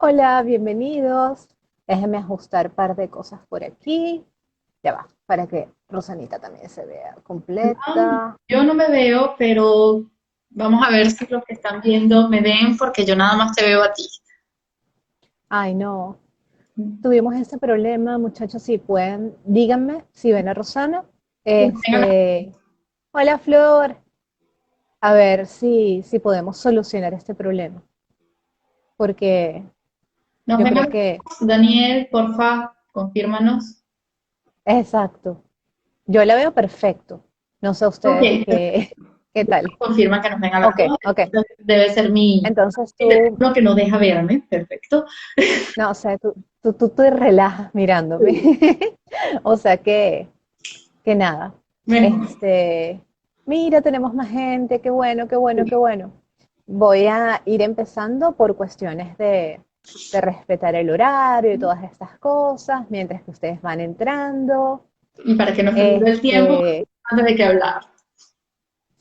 Hola, bienvenidos. Déjenme ajustar un par de cosas por aquí. Ya va, para que Rosanita también se vea No, completa. yo no me veo, pero vamos a ver si los que están viendo me ven porque yo nada más te veo a ti. Ay, no. Tuvimos ese problema, muchachos. Si pueden, díganme si ven a Rosana. Venga, Este, hola, Flor. A ver si podemos solucionar este problema. Porque nos yo ven a creo los que, dos. Daniel, porfa, confírmanos. exacto. Yo la veo perfecto. No sé Ok, ustedes qué tal. confirma que nos ven a los Ok, dos. ok. Debe ser Entonces mi tú, teléfono que no deja verme. Perfecto. no, o sea, tú te relajas mirándome. O sea que nada. Mejor. Este, mira, tenemos más gente, qué bueno, qué bueno, qué bueno. Voy a ir empezando por cuestiones de respetar el horario y todas estas cosas, mientras que ustedes van entrando. Y para que no se nos dé el tiempo Este, antes de que hablar.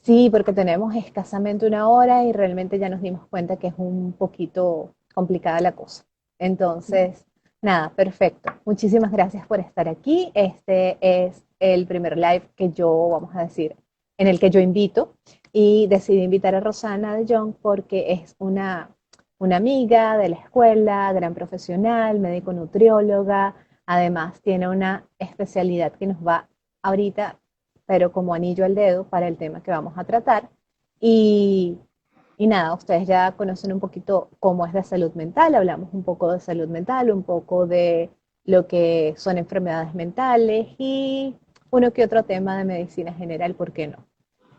sí, porque tenemos escasamente una hora y realmente ya nos dimos cuenta que es un poquito complicada la cosa. Entonces, nada, perfecto. Muchísimas gracias por estar aquí. Este es el primer live que yo, vamos a decir, en el que yo invito y decidí invitar a Rosana de Jong porque es una amiga de la escuela, gran profesional, médico nutrióloga. Además, tiene una especialidad que nos va ahorita pero como anillo al dedo para el tema que vamos a tratar. Y, y nada, ustedes ya conocen un poquito cómo es la salud mental, hablamos un poco de salud mental, un poco de lo que son enfermedades mentales y uno que otro tema de medicina general, ¿por qué no?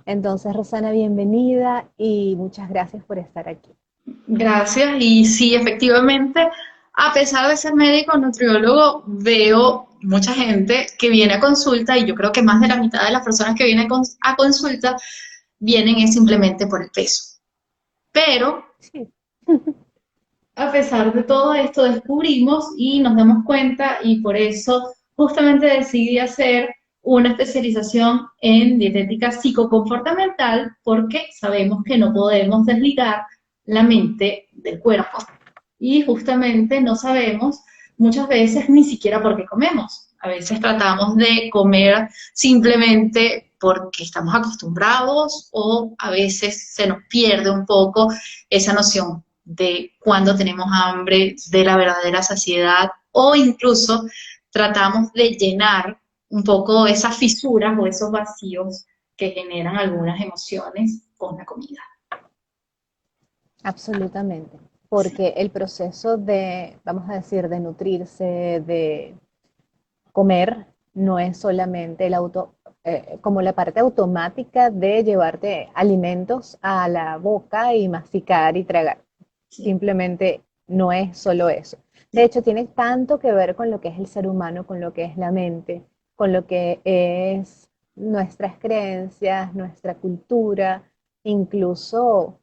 Entonces, Rosana, bienvenida y muchas gracias por estar aquí. Gracias. Y sí, efectivamente, a pesar de ser médico nutriólogo, veo mucha gente que viene a consulta y yo creo que más de la mitad de las personas que vienen a consulta vienen es simplemente por el peso. Pero Sí. a pesar de todo esto descubrimos y nos damos cuenta y por eso justamente decidí hacer una especialización en dietética psicocomportamental porque sabemos que no podemos desligar la mente del cuerpo y justamente no sabemos muchas veces ni siquiera por qué comemos. A veces tratamos de comer simplemente porque estamos acostumbrados o a veces se nos pierde un poco esa noción de cuando tenemos hambre, de la verdadera saciedad o incluso tratamos de llenar un poco esas fisuras o esos vacíos que generan algunas emociones con la comida. Absolutamente, porque el proceso de, vamos a decir, de nutrirse, de comer no es solamente el auto, como la parte automática de llevarte alimentos a la boca y masticar y tragar. Sí, Simplemente no es solo eso. De hecho, tiene tanto que ver con lo que es el ser humano, con lo que es la mente, con lo que es nuestras creencias, nuestra cultura, incluso,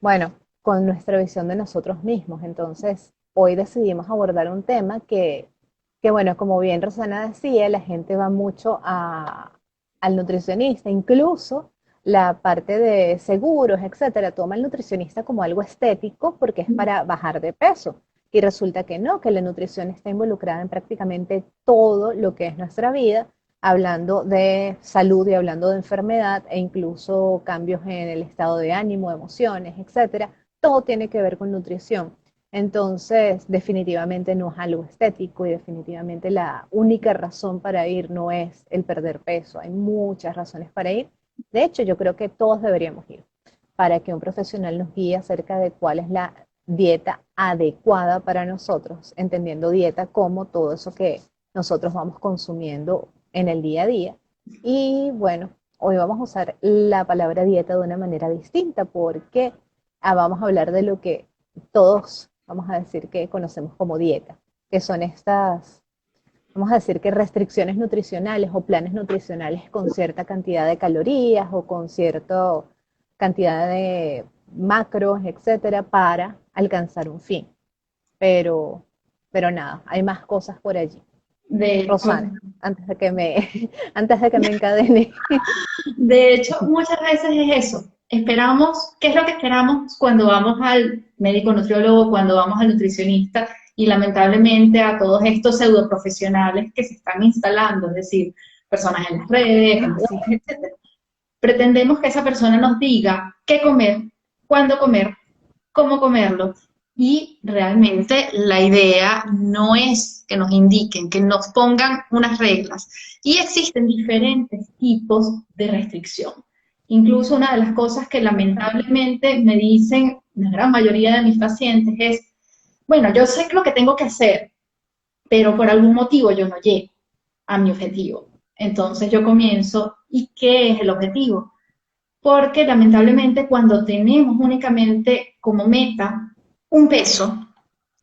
bueno, con nuestra visión de nosotros mismos. Entonces, hoy decidimos abordar un tema que bueno, como bien Rosana decía, la gente va mucho al nutricionista, incluso la parte de seguros, etcétera, toma al nutricionista como algo estético porque es para bajar de peso. Y resulta que no, que la nutrición está involucrada en prácticamente todo lo que es nuestra vida, hablando de salud y hablando de enfermedad e incluso cambios en el estado de ánimo, emociones, etcétera. Todo tiene que ver con nutrición. Entonces, definitivamente no es algo estético y definitivamente la única razón para ir no es el perder peso. Hay muchas razones para ir. De hecho, yo creo que todos deberíamos ir para que un profesional nos guíe acerca de cuál es la dieta adecuada para nosotros, entendiendo dieta como todo eso que nosotros vamos consumiendo en el día a día. Y bueno, hoy vamos a usar la palabra dieta de una manera distinta porque vamos a hablar de lo que todos, vamos a decir que conocemos como dieta, que son estas, vamos a decir que restricciones nutricionales o planes nutricionales con cierta cantidad de calorías o con cierta cantidad de macros, etcétera, para alcanzar un fin. Pero, pero nada, hay más cosas por allí. de hecho, Rosana, antes de que me, antes de que me encadene. de hecho, muchas veces es eso. esperamos, ¿qué es lo que esperamos cuando vamos al médico nutriólogo, cuando vamos al nutricionista? Y lamentablemente a todos estos pseudoprofesionales que se están instalando, es decir, personas en las redes, en Ah, sí. blogs, etcétera. Pretendemos que esa persona nos diga qué comer, cuándo comer, cómo comerlo. Y realmente la idea no es que nos indiquen, que nos pongan unas reglas. Y existen diferentes tipos de restricción. Incluso una de las cosas que lamentablemente me dicen la gran mayoría de mis pacientes es, bueno, yo sé lo que tengo que hacer, pero por algún motivo yo no llego a mi objetivo. Entonces yo comienzo, ¿y qué es el objetivo? Porque lamentablemente cuando tenemos únicamente como meta un peso,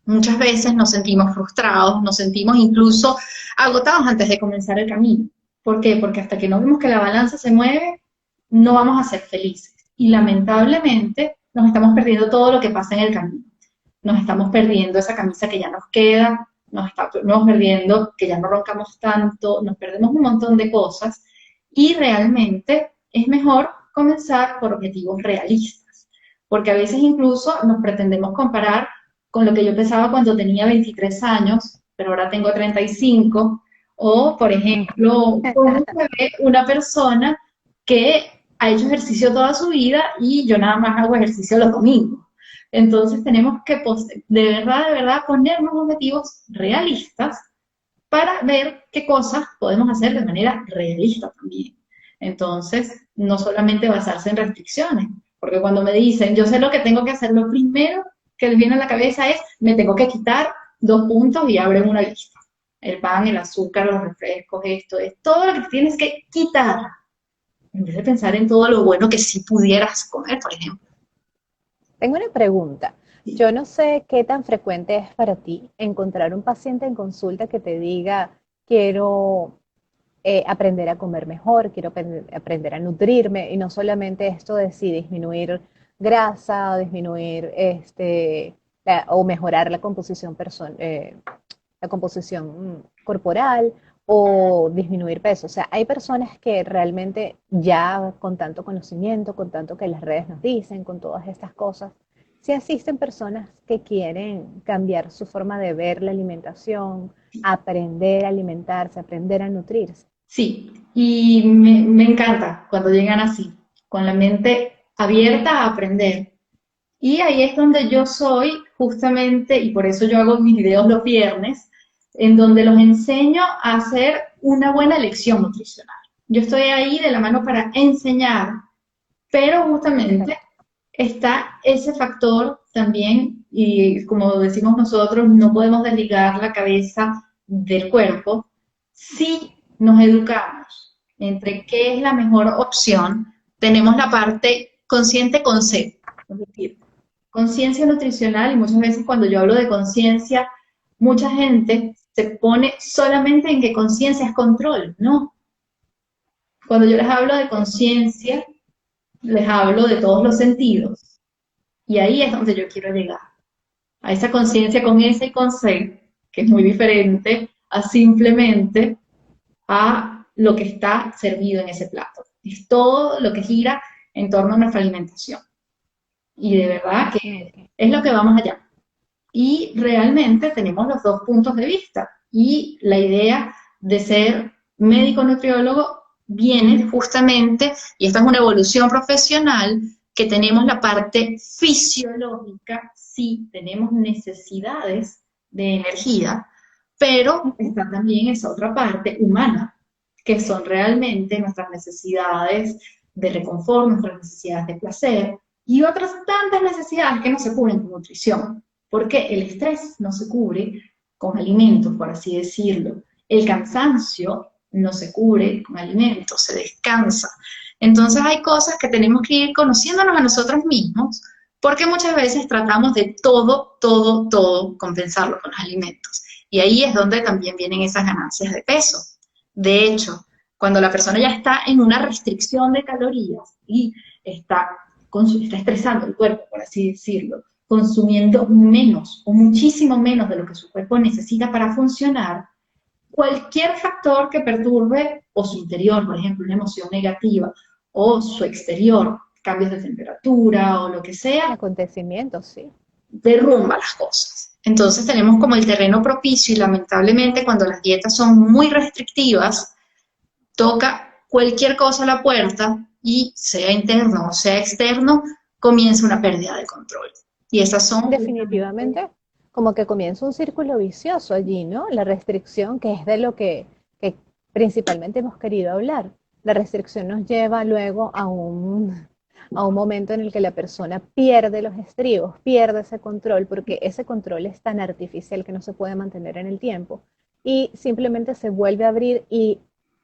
muchas veces nos sentimos frustrados, nos sentimos incluso agotados antes de comenzar el camino. ¿Por qué? Porque hasta que no vemos que la balanza se mueve, no vamos a ser felices. Y lamentablemente nos estamos perdiendo todo lo que pasa en el camino. Nos estamos perdiendo esa camisa que ya nos queda, nos estamos perdiendo que ya no roncamos tanto, nos perdemos un montón de cosas y realmente es mejor comenzar por objetivos realistas, porque a veces incluso nos pretendemos comparar con lo que yo pensaba cuando tenía 23 años, pero ahora tengo 35, o por ejemplo, cómo se ve una persona que ha hecho ejercicio toda su vida y yo nada más hago ejercicio los domingos. Entonces tenemos que de verdad ponernos objetivos realistas para ver qué cosas podemos hacer de manera realista también. Entonces, no solamente basarse en restricciones, porque cuando me dicen, yo sé lo que tengo que hacer, lo primero que les viene a la cabeza es, me tengo que quitar 2 puntos y abren una lista. El pan, el azúcar, los refrescos, esto, es todo lo que tienes que quitar, en vez de pensar en todo lo bueno que sí pudieras comer, por ejemplo. Tengo una pregunta. Yo no sé qué tan frecuente es para ti encontrar un paciente en consulta que te diga, quiero aprender a comer mejor, quiero aprender a nutrirme, y no solamente esto de si disminuir grasa o disminuir o mejorar la composición corporal o disminuir peso. O sea, hay personas que realmente ya con tanto conocimiento, con tanto que las redes nos dicen, con todas estas cosas, sí existen personas que quieren cambiar su forma de ver la alimentación, aprender a alimentarse, aprender a nutrirse. Sí, y me encanta cuando llegan así, con la mente abierta a aprender. Y ahí es donde yo soy justamente, y por eso yo hago mis videos los viernes, en donde los enseño a hacer una buena elección nutricional. Yo estoy ahí de la mano para enseñar, pero justamente está ese factor también, y como decimos nosotros, no podemos desligar la cabeza del cuerpo. Si nos educamos entre qué es la mejor opción, tenemos la parte consciente con C, es decir, conciencia nutricional, y muchas veces cuando yo hablo de conciencia, mucha gente se pone solamente en que conciencia es control, ¿no? Cuando yo les hablo de conciencia, les hablo de todos los sentidos, y ahí es donde yo quiero llegar, a esa conciencia con S y con C, que es muy diferente a simplemente a lo que está servido en ese plato. Es todo lo que gira en torno a nuestra alimentación. Y de verdad que Ok. es lo que vamos allá. Y realmente tenemos los dos puntos de vista. Y la idea de ser médico nutriólogo viene justamente, y esta es una evolución profesional, que tenemos la parte fisiológica, sí, tenemos necesidades de energía, pero está también esa otra parte humana, que son realmente nuestras necesidades de reconfort, nuestras necesidades de placer y otras tantas necesidades que no se cubren con nutrición, porque el estrés no se cubre con alimentos, por así decirlo. El cansancio no se cubre con alimentos, se descansa. Entonces hay cosas que tenemos que ir conociéndonos a nosotros mismos, porque muchas veces tratamos de todo compensarlo con los alimentos. Y ahí es donde también vienen esas ganancias de peso. De hecho, cuando la persona ya está en una restricción de calorías y está, está estresando el cuerpo, por así decirlo, consumiendo menos o muchísimo menos de lo que su cuerpo necesita para funcionar, cualquier factor que perturbe o su interior, por ejemplo, una emoción negativa, o su exterior, cambios de temperatura o lo que sea, Acontecimientos, sí. derrumba las cosas. Entonces tenemos como el terreno propicio y lamentablemente cuando las dietas son muy restrictivas, toca cualquier cosa a la puerta y sea interno o sea externo, comienza una pérdida de control. Y esas son justamente. Definitivamente, como que comienza un círculo vicioso allí, ¿no? La restricción, que es de lo que principalmente hemos querido hablar. La restricción nos lleva luego a un momento en el que la persona pierde los estribos, pierde ese control, porque ese control es tan artificial que no se puede mantener en el tiempo. Y simplemente se vuelve a abrir y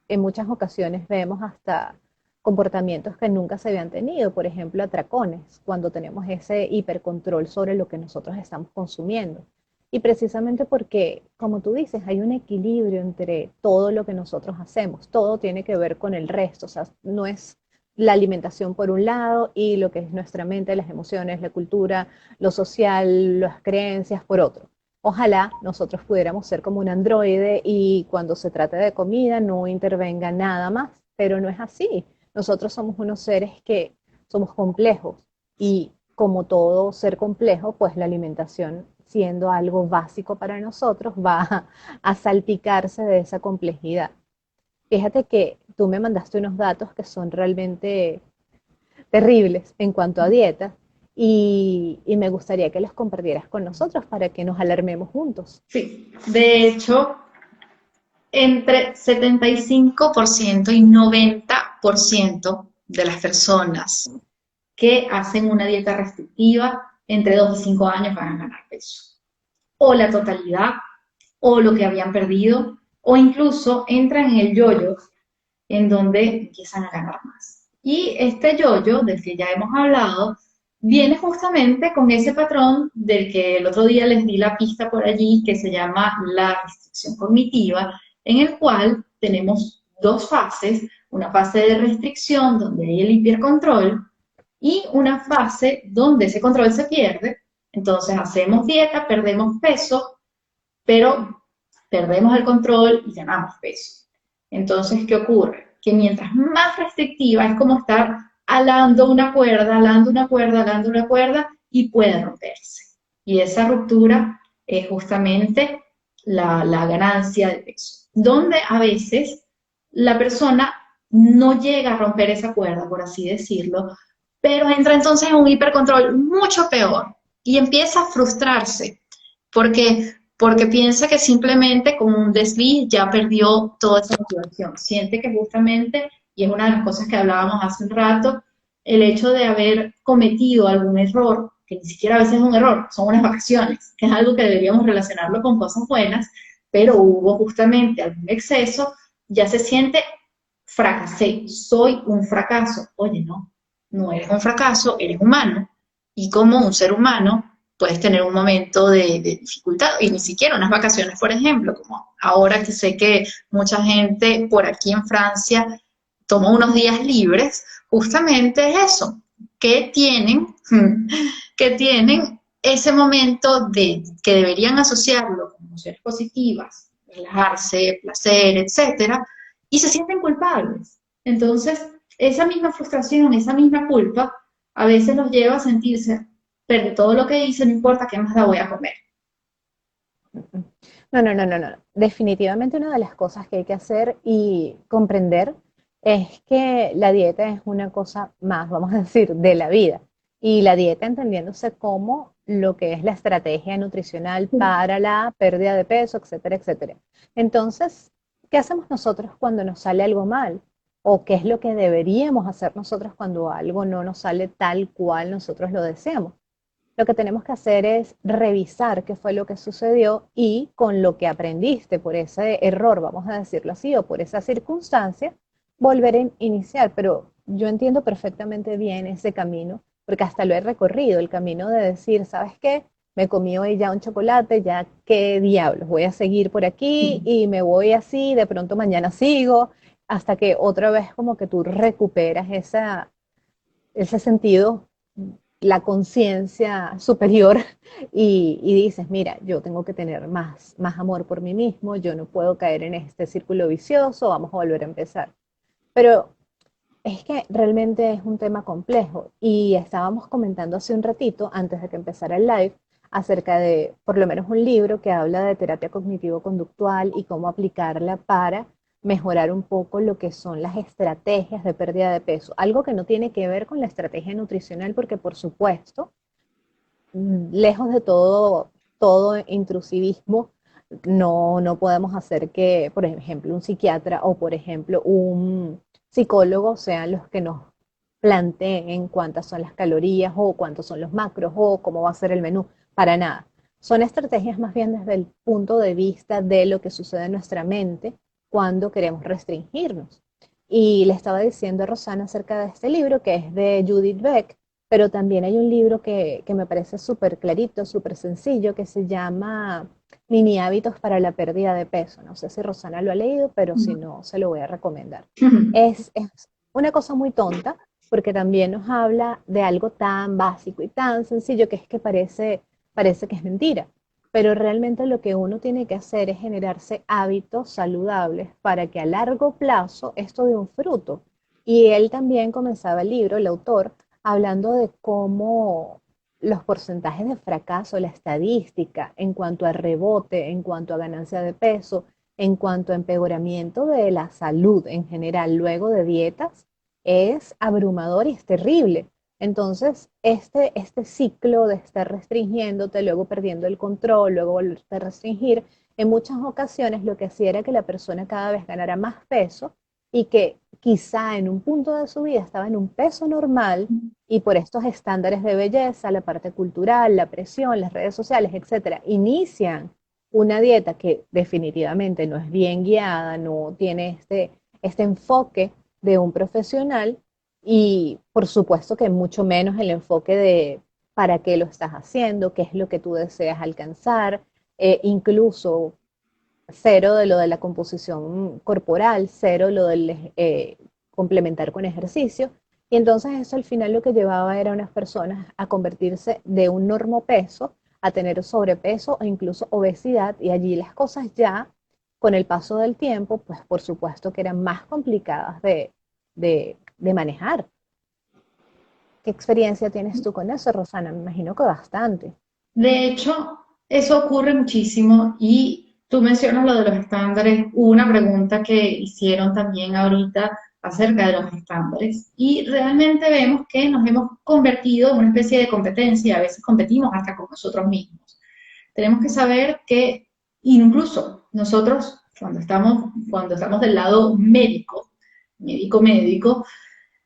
en muchas ocasiones vemos hasta comportamientos que nunca se habían tenido, por ejemplo, atracones, cuando tenemos ese hipercontrol sobre lo que nosotros estamos consumiendo. Y precisamente porque, como tú dices, hay un equilibrio entre todo lo que nosotros hacemos, todo tiene que ver con el resto, o sea, no es la alimentación por un lado y lo que es nuestra mente, las emociones, la cultura, lo social, las creencias por otro. Ojalá nosotros pudiéramos ser como un androide y cuando se trate de comida no intervenga nada más, pero no es así. Nosotros somos unos seres que somos complejos y como todo ser complejo, pues la alimentación, siendo algo básico para nosotros, va a salpicarse de esa complejidad. Fíjate que tú me mandaste unos datos que son realmente terribles en cuanto a dieta y me gustaría que los compartieras con nosotros para que nos alarmemos juntos. Sí, de hecho, entre 75% y 90% de las personas que hacen una dieta restrictiva entre 2 y 5 años van a ganar peso. O la totalidad, o lo que habían perdido, o incluso entran en el yoyo, en donde empiezan a ganar más. Y este yoyo, del que ya hemos hablado, viene justamente con ese patrón del que el otro día les di la pista por allí, que se llama la restricción cognitiva, en el cual tenemos dos fases, una fase de restricción donde hay el hipercontrol y una fase donde ese control se pierde. Entonces hacemos dieta, perdemos peso, pero perdemos el control y ganamos peso. Entonces, ¿qué ocurre? Que mientras más restrictiva es como estar alando una cuerda, alando una cuerda, alando una cuerda y puede romperse. Y esa ruptura es justamente la ganancia de peso, donde a veces la persona no llega a romper esa cuerda, por así decirlo, pero entra entonces en un hipercontrol mucho peor y empieza a frustrarse, porque piensa que simplemente con un desliz ya perdió toda esa motivación. Siente que justamente, y es una de las cosas que hablábamos hace un rato, el hecho de haber cometido algún error, que ni siquiera a veces es un error, son unas vacaciones, que es algo que deberíamos relacionarlo con cosas buenas, pero hubo justamente algún exceso, ya se siente, fracasé, soy un fracaso. Oye, no, no eres un fracaso, eres humano, y como un ser humano puedes tener un momento de dificultad y ni siquiera unas vacaciones, por ejemplo, como ahora que sé que mucha gente por aquí en Francia tomó unos días libres, justamente es eso, que tienen, que tienen ese momento de que deberían asociarlo con emociones positivas, relajarse, placer, etcétera, y se sienten culpables. Entonces, esa misma frustración, esa misma culpa, a veces los lleva a sentirse, pero todo lo que hice no importa, ¿qué más la voy a comer? No, no, no, no, no. Definitivamente una de las cosas que hay que hacer y comprender es que la dieta es una cosa más, vamos a decir, de la vida. Y la dieta entendiéndose como lo que es la estrategia nutricional para la pérdida de peso, etcétera, etcétera. Entonces, ¿qué hacemos nosotros cuando nos sale algo mal? ¿O qué es lo que deberíamos hacer nosotros cuando algo no nos sale tal cual nosotros lo deseamos? Lo que tenemos que hacer es revisar qué fue lo que sucedió y con lo que aprendiste por ese error, vamos a decirlo así, o por esa circunstancia, volver a iniciar. Pero yo entiendo perfectamente bien ese camino, porque hasta lo he recorrido, el camino de decir, ¿sabes qué? Me comí hoy ya un chocolate, ya qué diablos, voy a seguir por aquí y me voy así, de pronto mañana sigo, hasta que otra vez como que tú recuperas ese sentido, la conciencia superior y dices, mira, yo tengo que tener más amor por mí mismo, yo no puedo caer en este círculo vicioso, vamos a volver a empezar. Pero Es que realmente es un tema complejo y estábamos comentando hace un ratito, antes de que empezara el live, acerca de por lo menos un libro que habla de terapia cognitivo-conductual y cómo aplicarla para mejorar un poco lo que son las estrategias de pérdida de peso. Algo que no tiene que ver con la estrategia nutricional, porque por supuesto, lejos de todo intrusivismo, no podemos hacer que, por ejemplo, un psiquiatra o, por ejemplo, un psicólogo sean los que nos planteen cuántas son las calorías o cuántos son los macros o cómo va a ser el menú, para nada. Son estrategias más bien desde el punto de vista de lo que sucede en nuestra mente cuando queremos restringirnos. Y le estaba diciendo a Rosana acerca de este libro que es de Judith Beck, pero también hay un libro que me parece súper clarito, súper sencillo, que se llama Mini hábitos para la pérdida de peso. No sé si Rosana lo ha leído, pero si no, se lo voy a recomendar. Es una cosa muy tonta, porque también nos habla de algo tan básico y tan sencillo que es que parece que es mentira. Pero realmente lo que uno tiene que hacer es generarse hábitos saludables para que a largo plazo esto dé un fruto. Y él también comenzaba el libro, el autor, hablando de cómo los porcentajes de fracaso, la estadística en cuanto a rebote, en cuanto a ganancia de peso, en cuanto a empeoramiento de la salud en general luego de dietas, es abrumador y es terrible. Entonces, este ciclo de estar restringiéndote, luego perdiendo el control, luego volverte a restringir, en muchas ocasiones lo que hacía era que la persona cada vez ganara más peso y que quizá en un punto de su vida estaba en un peso normal y por estos estándares de belleza, la parte cultural, la presión, las redes sociales, etcétera, inician una dieta que definitivamente no es bien guiada, no tiene este enfoque de un profesional y por supuesto que mucho menos el enfoque de para qué lo estás haciendo, qué es lo que tú deseas alcanzar, incluso cero de lo de la composición corporal, cero lo del complementar con ejercicio. Y entonces eso al final lo que llevaba era a unas personas a convertirse de un normopeso a tener sobrepeso o incluso obesidad y allí las cosas ya con el paso del tiempo, pues por supuesto que eran más complicadas de manejar. ¿Qué experiencia tienes tú con eso, Rosana? Me imagino que bastante. De hecho, eso ocurre muchísimo y tú mencionas lo de los estándares. Hubo una pregunta que hicieron también ahorita acerca de los estándares y realmente vemos que nos hemos convertido en una especie de competencia, a veces competimos hasta con nosotros mismos. Tenemos que saber que incluso nosotros, cuando estamos del lado médico,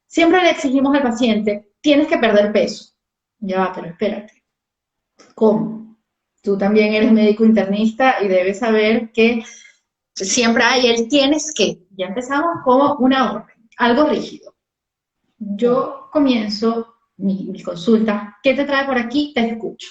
siempre le exigimos al paciente, tienes que perder peso. Ya va, pero espérate. ¿Cómo? Tú también eres médico internista y debes saber que siempre hay el tienes que. Ya empezamos como una orden, algo rígido. Sí. Yo comienzo mi consulta, ¿qué te trae por aquí? Te escucho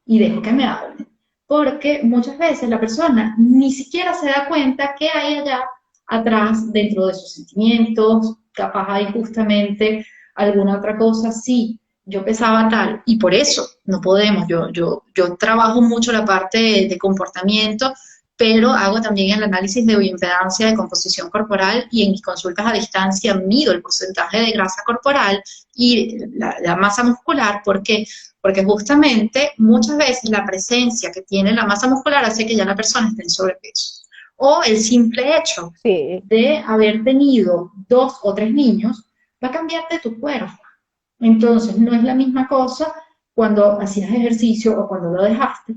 y dejo que me hablen. Porque muchas veces la persona ni siquiera se da cuenta que hay allá atrás dentro de sus sentimientos, capaz hay justamente alguna otra cosa, sí, yo pensaba tal, y por eso no podemos, yo trabajo mucho la parte de comportamiento, pero hago también el análisis de bioimpedancia de composición corporal y en mis consultas a distancia mido el porcentaje de grasa corporal y la masa muscular, porque porque justamente muchas veces la presencia que tiene la masa muscular hace que ya la persona esté en sobrepeso. O el simple hecho Sí, de haber tenido 2 o 3 niños va a cambiarte tu cuerpo. Entonces, no es la misma cosa cuando hacías ejercicio o cuando lo dejaste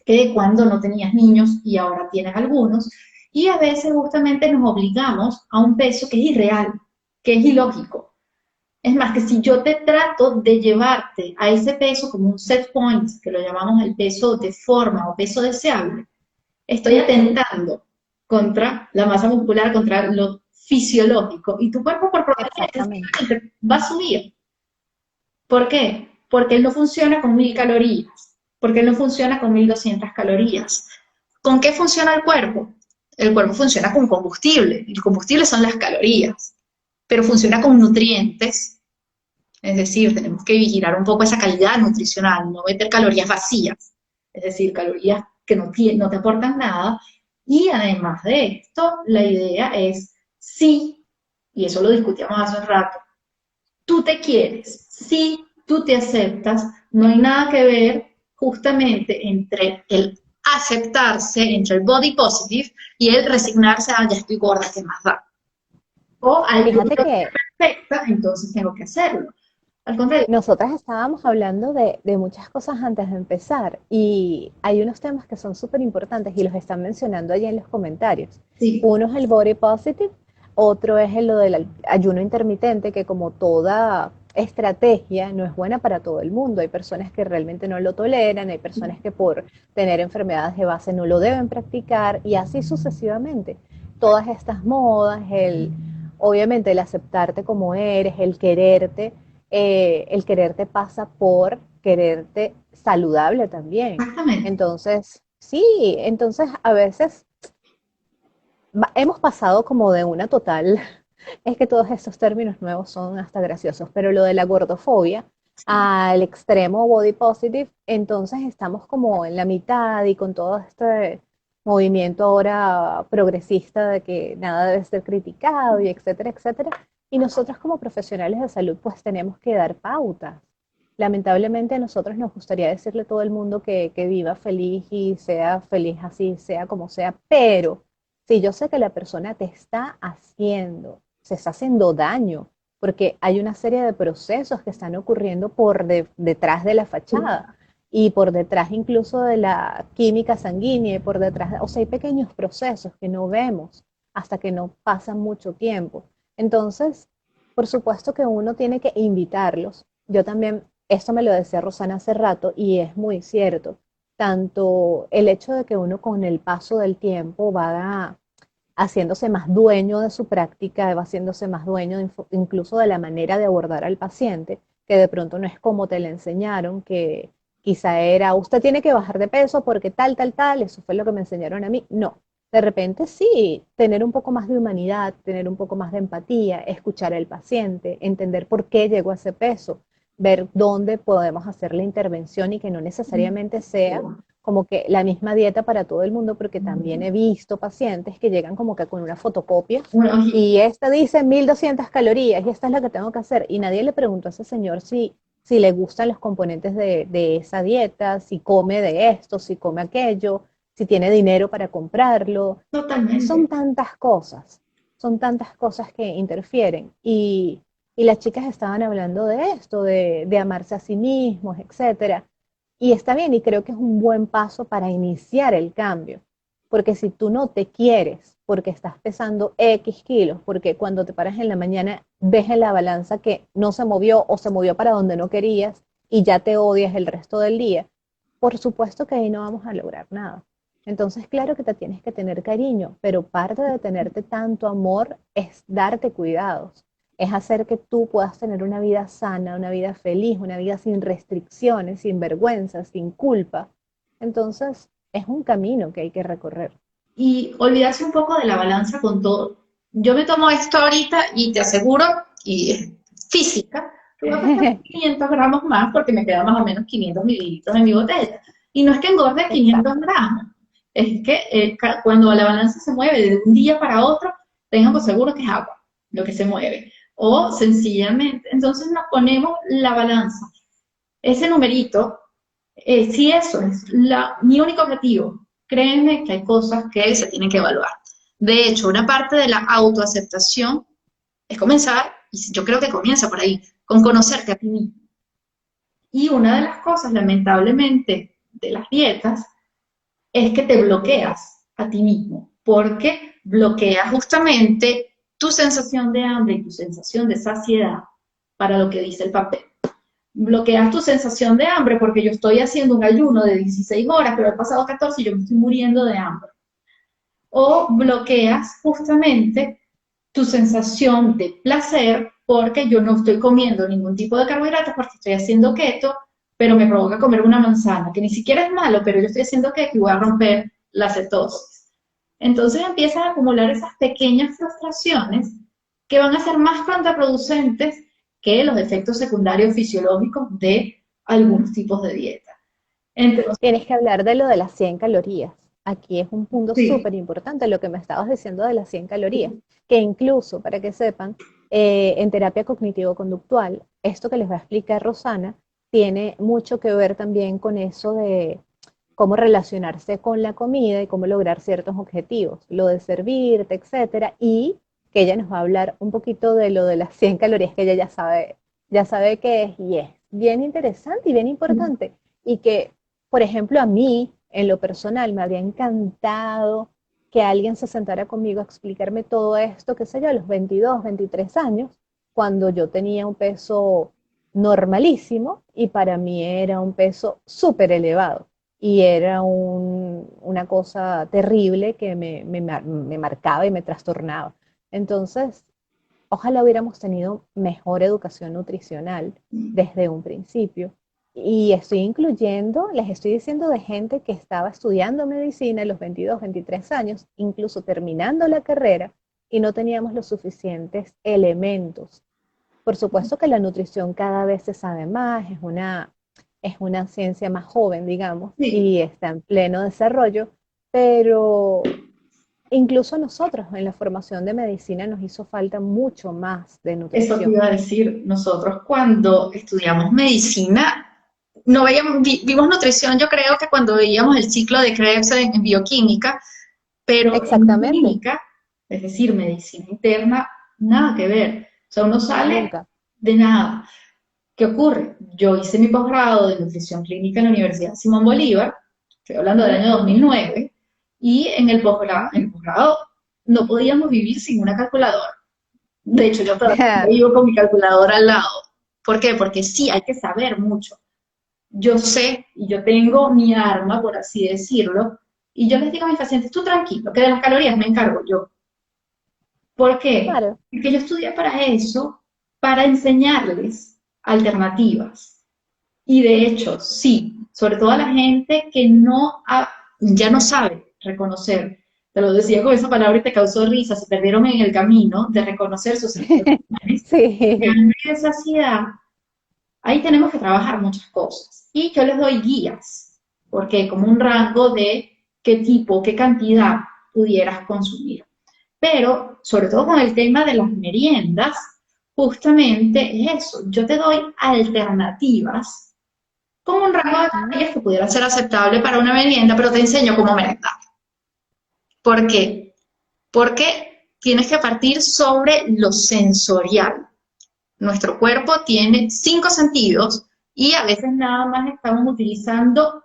que cuando no tenías niños y ahora tienes algunos. Y a veces justamente nos obligamos a un peso que es irreal, que es ilógico. Es más, que si yo te trato de llevarte a ese peso como un set point, que lo llamamos el peso de forma o peso deseable, estoy atentando contra la masa muscular, contra lo fisiológico, y tu cuerpo por proteger exactamente. va a subir. ¿Por qué? Porque él no funciona con 1000 calorías, porque él no funciona con 1200 calorías. ¿Con qué funciona el cuerpo? El cuerpo funciona con combustible, el combustible son las calorías, pero funciona con nutrientes. Es decir, tenemos que vigilar un poco esa calidad nutricional, no meter calorías vacías, es decir, calorías que no te aportan nada. Y además de esto, la idea es sí y eso lo discutíamos hace un rato, tú te quieres, si tú te aceptas, no hay nada que ver justamente entre el aceptarse, entre el body positive y el resignarse a ya estoy gorda, ¿qué más da? O al yo Fíjate quiero que ser perfecta, entonces tengo que hacerlo. Al contrario, nosotras estábamos hablando de muchas cosas antes de empezar y hay unos temas que son súper importantes y los están mencionando allí en los comentarios. sí, Uno es el body positive, otro es lo del ayuno intermitente, que como toda estrategia no es buena para todo el mundo. Hay personas que realmente no lo toleran, hay personas que por tener enfermedades de base no lo deben practicar y así sucesivamente. Todas estas modas, obviamente el aceptarte como eres, el quererte pasa por quererte saludable también. exactamente. Entonces, sí, entonces a veces hemos pasado como de una total, es que todos estos términos nuevos son hasta graciosos, pero lo de la gordofobia al extremo body positive, entonces estamos como en la mitad y con todo este movimiento ahora progresista de que nada debe ser criticado y etcétera, etcétera. Y nosotros como profesionales de salud pues tenemos que dar pautas. Lamentablemente a nosotros nos gustaría decirle a todo el mundo que viva feliz y sea feliz así, sea como sea, pero si yo sé que la persona te está haciendo, se está haciendo daño, porque hay una serie de procesos que están ocurriendo detrás de la fachada y por detrás incluso de la química sanguínea y por detrás, o sea, hay pequeños procesos que no vemos hasta que no pasa mucho tiempo. Entonces, por supuesto que uno tiene que invitarlos. Yo también, esto me lo decía Rosana hace rato y es muy cierto. Tanto el hecho de que uno con el paso del tiempo va haciéndose más dueño de su práctica, va haciéndose más dueño incluso de la manera de abordar al paciente, que de pronto no es como te le enseñaron, que quizá era, usted tiene que bajar de peso porque tal, tal, tal, eso fue lo que me enseñaron a mí. No, de repente sí, tener un poco más de humanidad, tener un poco más de empatía, escuchar al paciente, entender por qué llegó a ese peso, ver dónde podemos hacer la intervención y que no necesariamente sea como que la misma dieta para todo el mundo, porque también he visto pacientes que llegan como que con una fotocopia Bueno, y esta dice 1200 calorías y esta es la que tengo que hacer. Y nadie le preguntó a ese señor si le gustan los componentes de esa dieta, si come de esto, si come aquello, si tiene dinero para comprarlo. totalmente. Son tantas cosas que interfieren. Y las chicas estaban hablando de esto, de amarse a sí mismos, etcétera. Y está bien, y creo que es un buen paso para iniciar el cambio. Porque si tú no te quieres, porque estás pesando X kilos, porque cuando te paras en la mañana ves en la balanza que no se movió o se movió para donde no querías y ya te odias el resto del día, por supuesto que ahí no vamos a lograr nada. Entonces, claro que te tienes que tener cariño, pero parte de tenerte tanto amor es darte cuidados, es hacer que tú puedas tener una vida sana, una vida feliz, una vida sin restricciones, sin vergüenza, sin culpa. Entonces, es un camino que hay que recorrer. Y olvidarse un poco de la balanza con todo. Yo me tomo esto ahorita y te aseguro, y es física, que voy a pasar 500 gramos más porque me quedan más o menos 500 mililitros en mi botella. Y no es que engorde 500 Exacto. gramos, es que cuando la balanza se mueve de un día para otro, tengan por seguro que es agua lo que se mueve. O sencillamente, entonces nos ponemos la balanza. Ese numerito, si eso es mi único objetivo, créeme que hay cosas que se tienen que evaluar. De hecho, una parte de la autoaceptación es comenzar, y yo creo que comienza por ahí, con conocerte a ti mismo. Y una de las cosas, lamentablemente, de las dietas es que te bloqueas a ti mismo, porque bloqueas justamente tu sensación de hambre y tu sensación de saciedad para lo que dice el papel. Bloqueas tu sensación de hambre porque yo estoy haciendo un ayuno de 16 horas, pero he pasado 14 y yo me estoy muriendo de hambre. O bloqueas justamente tu sensación de placer porque yo no estoy comiendo ningún tipo de carbohidratos porque estoy haciendo keto, pero me provoca comer una manzana, que ni siquiera es malo, pero yo estoy haciendo keto y voy a romper la cetosis. Entonces empiezan a acumular esas pequeñas frustraciones que van a ser más contraproducentes que los efectos secundarios fisiológicos de algunos tipos de dieta. Entonces, Tienes que hablar de lo de las 100 calorías. aquí es un punto Sí, súper importante lo que me estabas diciendo de las 100 calorías, que incluso, para que sepan, en terapia cognitivo-conductual, esto que les va a explicar Rosana, tiene mucho que ver también con eso de cómo relacionarse con la comida y cómo lograr ciertos objetivos, lo de servirte, etcétera, y que ella nos va a hablar un poquito de lo de las 100 calorías que ella ya sabe qué es y es bien interesante y bien importante y que, por ejemplo, a mí en lo personal me habría encantado que alguien se sentara conmigo a explicarme todo esto, qué sé yo, a los 22, 23 años, cuando yo tenía un peso normalísimo y para mí era un peso súper elevado y era una cosa terrible que me marcaba y me trastornaba. Entonces, ojalá hubiéramos tenido mejor educación nutricional desde un principio. Y estoy incluyendo, les estoy diciendo de gente que estaba estudiando medicina a los 22, 23 años, incluso terminando la carrera, y no teníamos los suficientes elementos. Por supuesto que la nutrición cada vez se sabe más, es una ciencia más joven, digamos, sí. y está en pleno desarrollo, pero incluso nosotros en la formación de medicina nos hizo falta mucho más de Eso te nutrición. iba a decir. Nosotros cuando estudiamos medicina, no veíamos, vimos nutrición, yo creo que cuando veíamos el ciclo de Krebs en bioquímica, pero en Exactamente, clínica, es decir, medicina interna, nada que ver. O sea, uno sale nunca. de nada. ¿Qué ocurre? Yo hice mi posgrado de nutrición clínica en la Universidad Simón Bolívar, estoy hablando del año 2009, y en el posgrado no podíamos vivir sin una calculadora. De hecho, yo todavía vivo con mi calculadora al lado. ¿Por qué? Porque sí, hay que saber mucho. Yo sé y yo tengo mi arma, por así decirlo, y yo les digo a mis pacientes, tú tranquilo, que de las calorías me encargo yo. ¿Por qué? Claro, Porque yo estudié para eso, para enseñarles alternativas. Y de hecho, sí, sobre todo a la gente que ya no sabe reconocer, te lo decía con esa palabra y te causó risa, se perdieron en el camino de reconocer sus emociones, de sí, hambre y de saciedad, ahí tenemos que trabajar muchas cosas. Y yo les doy guías, porque como un rango de qué tipo, qué cantidad pudieras consumir. Pero, sobre todo con el tema de las meriendas, justamente es eso, yo te doy alternativas como un rango de calorías que pudiera ser aceptable para una merienda, pero te enseño cómo merendar. ¿Por qué? Porque tienes que partir sobre lo sensorial. Nuestro cuerpo tiene 5 sentidos y a veces nada más estamos utilizando,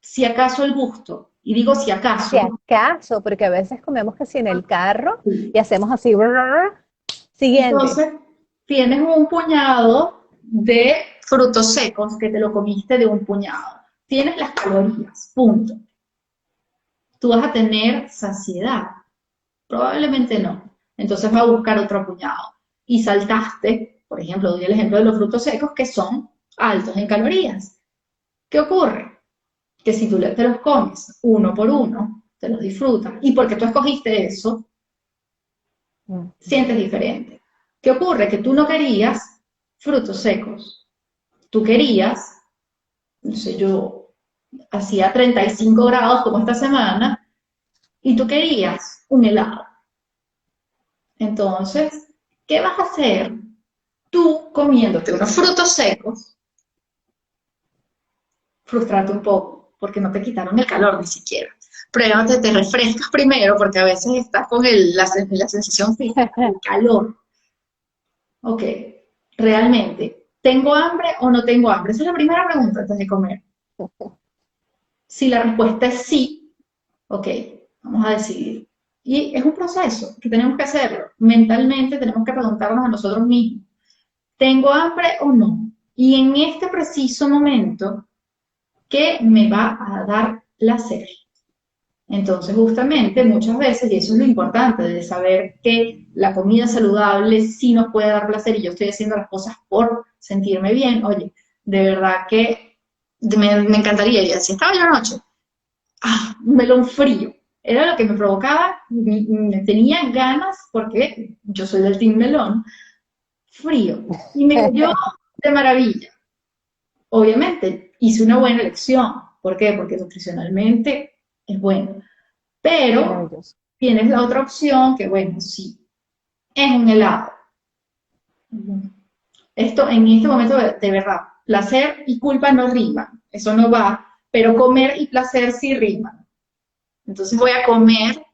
si acaso, el gusto. Y digo si si acaso. acaso, porque a veces comemos que si en el carro y hacemos así, brrr, siguiente. Entonces, tienes un puñado de frutos secos que te lo comiste de un puñado. Tienes las calorías, punto. Tú vas a tener saciedad. Probablemente no. Entonces va a buscar otro puñado. Y saltaste, por ejemplo, doy el ejemplo de los frutos secos que son altos en calorías. ¿Qué ocurre? Que si tú te los comes uno por uno, te los disfrutas, y porque tú escogiste eso, sientes diferente. ¿Qué ocurre? Que tú no querías frutos secos. Tú querías, no sé, yo hacía 35 grados como esta semana, y tú querías un helado. Entonces, ¿qué vas a hacer tú comiéndote unos frutos secos? Frustrarte un poco, porque no te quitaron el calor ni siquiera. Pruébate, te refrescas primero, porque a veces estás con la sensación física, el calor. Ok, realmente, ¿tengo hambre o no tengo hambre? Esa es la primera pregunta antes de comer. Si la respuesta es sí, ok, vamos a decidir. Y es un proceso que tenemos que hacerlo. Mentalmente tenemos que preguntarnos a nosotros mismos, ¿tengo hambre o no? Y en este preciso momento, ¿qué me va a dar placer? Entonces, justamente, muchas veces, y eso es lo importante de saber que la comida saludable sí nos puede dar placer y yo estoy haciendo las cosas por sentirme bien, oye, de verdad que me encantaría, y así estaba yo anoche, un melón frío, era lo que me provocaba, me tenía ganas, porque yo soy del team melón, frío, y me cayó de maravilla. Obviamente, hice una buena elección, ¿por qué? Porque nutricionalmente es bueno. Pero Maravilloso. tienes la otra opción que, bueno, sí, es un helado. Esto en este momento de verdad, placer y culpa no riman, eso no va, pero comer y placer sí riman. Entonces voy a comer